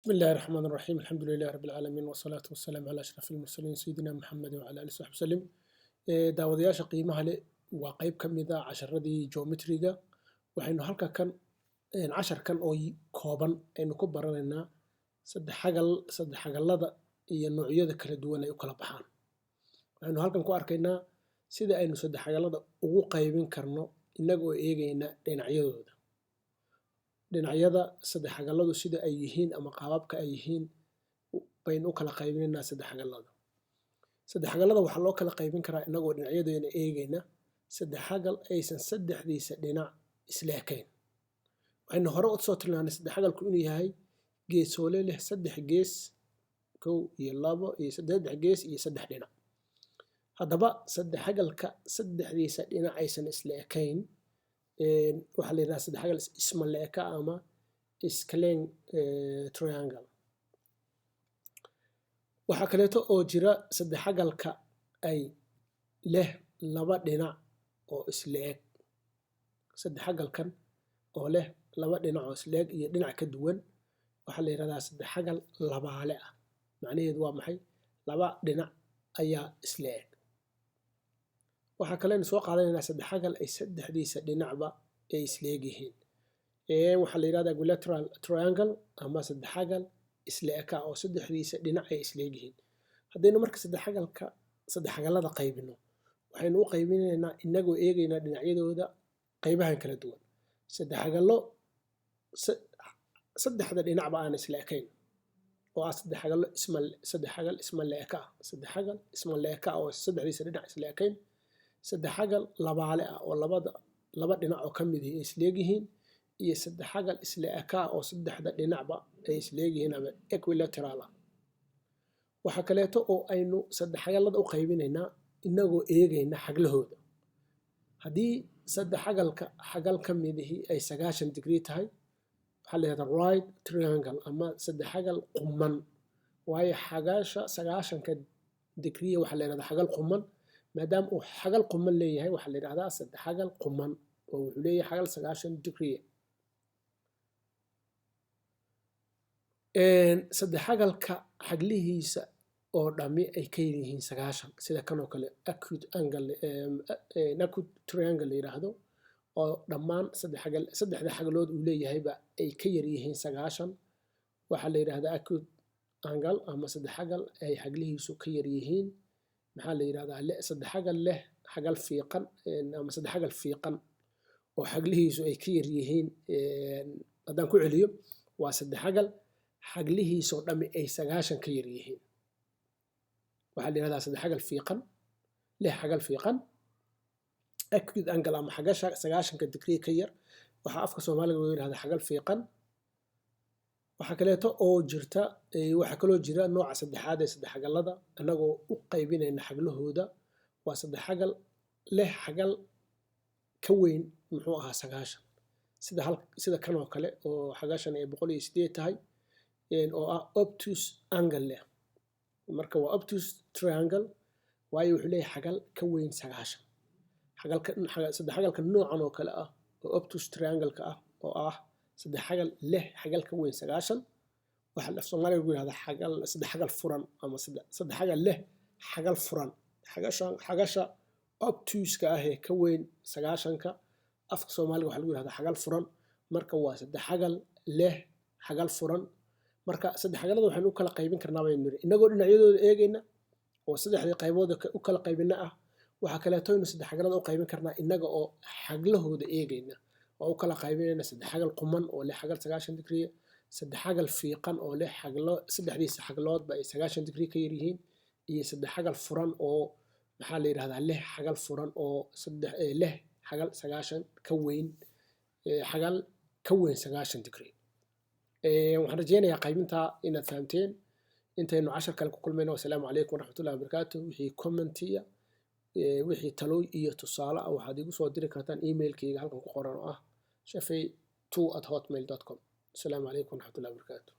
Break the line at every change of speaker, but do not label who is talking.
بسم الله الرحمن الرحيم الحمد لله رب العالمين والصلاة والسلام على أشرف المرسلين سيدنا محمد وعلى آله وصحبه وسلم daawadayaasha qiimaha leh waa qayb ka mid ah casharadii geometriga waxaynu halka kan casharkan oo kooban aynu ku baranaynaa saddex xagallada iyo noocyada kala duwan ay u kala baxaan waxaynu halkan ku arkaynaa sida aynu saddex xagallada ugu qaybin karno inagoo eegayna dhinacyadooda dhinacyada saddex xagalladu sida ay yihiin ama qaababka ay yihiin baynu u kala qaybinaynaa saddex xagallada saddex xagallada waxaa loo kala qaybin karaa inagoo dhinacyadeena eegayna saddex xagal aysan saddexdiisa dhinac isla ekayn waxaynu hore u soo tilmaanay saddex xagalku inuu yahay geesoole leh saddex gees kow iyo labo iyo saddex gees iyo saddex dhinac haddaba saddex xagalka saddexdiisa dhinac aysan isla ekayn waxaa la yidhaha saddex xagal isma la eka ama scalene triangle waxaa kaleeto oo jira saddex xagalka ay leh laba dhinac oo isla eg saddex xagalkan oo leh laba dhinac oo isla eg iyo dhinac ka duwan waxaa la yidhahdaa saddex xagal labaale ah macnaheedu waa maxay laba dhinac ayaa isla eg waxaa kaleynu soo qaadanaynaa saddex xagal ay saddexdiisa dhinacba ay isla eg yihiin waxaa la yidhahdaa equilateral triangle ama saddex xagal isla eka oo saddexdiisa dhinac ay isla eg yihiin haddaynu marka saddex xagallada qaybino waxaynu u qaybinaynaa inagoo eegaynaa dhinacyadooda qaybahan kala duwan saddex xagallo saddexda dhinacba aan isla ekayn oo ah saddex xagal isma la eka ah saddex xagal isma la eka oo saddexdiisa dhinac isla ekayn saddex xagal labaale ah oo laba dhinac oo ka mid ay isla eg yihiin iyo saddex xagal isla eka oo saddexda dhinacba ay isla eg yihiin ama equilateral ah waxaa kaleeto oo aynu saddex xagallada u qaybinaynaa inagoo eegayna xaglahooda haddii saddex xagal ka midihi ay 90 degree tahay waxaa la yidhahdaa right triangle ama saddex xagal quman waayo xagasha 90 degree waxaa la yidhahdaa xagal quman maadaama uu xagal quman leeyahay waxaa la yidhahdaa saddex xagal quman oo wuxuu leeyahay xagal 90 degree saddex xagalka xaglihiisa oo dhami ay ka yihiin 90 sida kan oo kale acute triangle la yidhaahdo oo dhammaan saddexda xagalood uu leeyahayba ay ka yar yihiin 90 waxaa la yidhahdaa acute angle ama saddex xagal ay xaglihiisu ka yar yihiin maxaa la yidhahdaa saddex xagal leh xagal fiiqan ama saddex xagal fiiqan oo xaglihiisu ay ka yar yihiin haddaan ku celiyo waa saddex xagal xaglihiisoo dhami ay 90 ka yar yihiin waxaa la yidhahdaa saddex xagal fiiqan leh xagal fiiqan acute angle ama xagasha 90 degree ka yar waxaa afka Soomaaliga loo yidhahdaa xagal fiiqan waxaa kaleeto oo jirta waxaa kaloo jira nooca saddexaad ee saddex xagallada anagoo u qaybinayna xaglahooda waa saddex xagal leh xagal ka weyn muxuu ahaa 90 sida kan oo kale oo xagashan ay 108 tahay oo ah obtuse angle leh marka waa obtuse triangle waayo wuxuu leeyahay xagal ka weyn 90 saddex xagalka noocan oo kale ah oo obtuse triangle-ka ah oo ah saddex xagal leh xagal ka weyn 90 waxaa af Soomaaliga lagu yidhahdaa saddex xagal furan ama saddex xagal leh xagal furan xagasha obtuse-ka ah ee ka weyn 90-ka afka Soomaaliga waxaa lagu yidhahdaa xagal furan marka waa saddex xagal leh xagal furan marka saddex xagallada waxaynu u kala qaybin karnaa baynu niri inagoo dhinacyadooda eegayna oo saddexdii qaybood u kala qaybina ah waxaa kaleeto aynu saddex xagallada u qaybin karnaa inaga oo xaglahooda eegayna oo u kala qaybinayna saddex xagal quman oo leh xagal 90 degree saddex xagal fiiqan oo leh saddexdiisa xagloodba ay 90 degree ka yar yihiin iyo saddex xagal furan oo maxaa la yidhahdaa leh xagal furan oo leh xagal 90 ka weyn xagal ka weyn 90 degree waxaan rajeynayaa qaybintaa inaad fahamteen intaynu cashar kale ku kulmayno wasalaamu calaykum waraxmatullahi wabarakaatu wixii commentiya wixii talo iyo tusaale ah waxaad igu soo diri kartaan emailkayga halkan ku qoran oo ah shafii2@hotmail.com asalaamu calaykum waraxmatullahi wabarakaatu